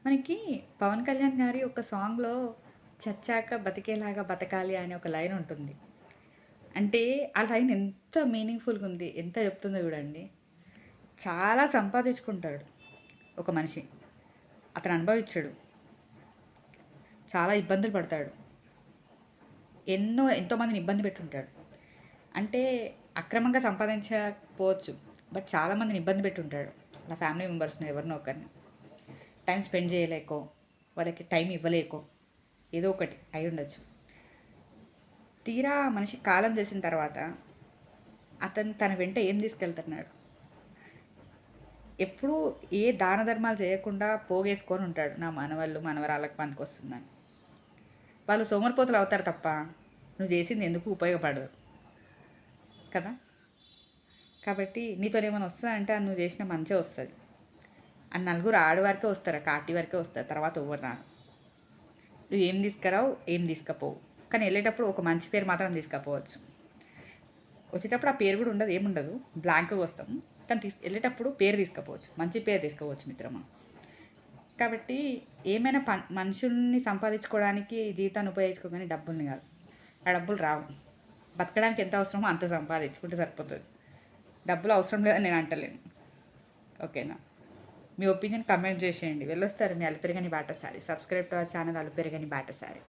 మనకి 'పవన్ కళ్యాణ్' గారి ఒక సాంగ్‌లో 'చచ్చాక బతికేలాగా బతకాలి' అనే ఒక లైన్ ఉంటుంది. అంటే ఆ లైన్ ఎంత మీనింగ్‌ఫుల్‌గా ఉంది. ఎంత చెప్తుందో చూడండి. చాలా సంపాదించుకుంటాడు ఒక మనిషి. అతను అనుభవిచ్చడు. చాలా ఇబ్బందులు పడతాడు. ఎంతోమందిని ఇబ్బంది పెట్టుంటాడు. అంటే అక్రమంగా సంపాదించకపోవచ్చు. బట్ చాలా మందిని ఇబ్బంది పెట్టుంటాడు. వాళ్ళ ఫ్యామిలీ మెంబర్స్‌నో ఎవరినో ఒకరిని. టైమ్ స్పెండ్ చేయలేకో, వాళ్ళకి టైం ఇవ్వలేకో ఏదో ఒకటి అయ్యుండొచ్చు. తీరా మనిషి కాలం చేసిన తర్వాత అతను తన వెంట ఏం తీసుకెళ్తున్నాడు? ఎప్పుడూ ఏ దాన ధర్మాలు చేయకుండా పోగేసుకొని ఉంటాడు. నా మనవళ్ళు, మనవరాళ్ళకి పనికొస్తుందని. వాళ్ళు సోమరిపోతులు అవుతారు తప్ప, నువ్వు చేసింది ఎందుకు ఉపయోగపడదు. కదా! కాబట్టి నీతోనేమైనా వస్తదంటే అది నువ్వు చేసిన మంచే వస్తది. ఆ నలుగురు ఆడవరకే వస్తారు. ఆ కాటి వరకే వస్తారు. తర్వాత ఎవ్వరు రారు. నువ్వు ఏం తీసుకురావు, ఏం తీసుకపోవు. కానీ ఎళ్ళేటప్పుడు ఒక మంచి పేరు మాత్రం తీసుకపోవచ్చు. వచ్చేటప్పుడు ఆ పేరు గూడా ఉండదు. ఏముండదు. బ్లాంక్‌గా వస్తాం. కానీ ఎళ్ళేటప్పుడు పేరు తీసుకపోవచ్చు. మంచి పేరు తీసుకపోవచ్చు మిత్రమా. కాబట్టి ఏమైనా మనుషుల్ని సంపాదించుకోవడానికి జీవితాన్ని ఉపయోగించుకో డబ్బుల్ని గాదు. ఆ డబ్బులు రావు. బతకడానికి ఎంత అవసరమో అంత సంపాదించుకుంటే సరిపోతది. డబ్బులు అవసరం లేదని నేను అంటలేను. ఓకేనా? మీ ఒపీనియన్ కామెంట్ చేసేయండి. వెళ్ళొస్తారు మీ అలుపెరగని బాటసారి. సబ్స్క్రైబ్ టు అవర్ ఛానల్ అలుపెరగని బాటసారి.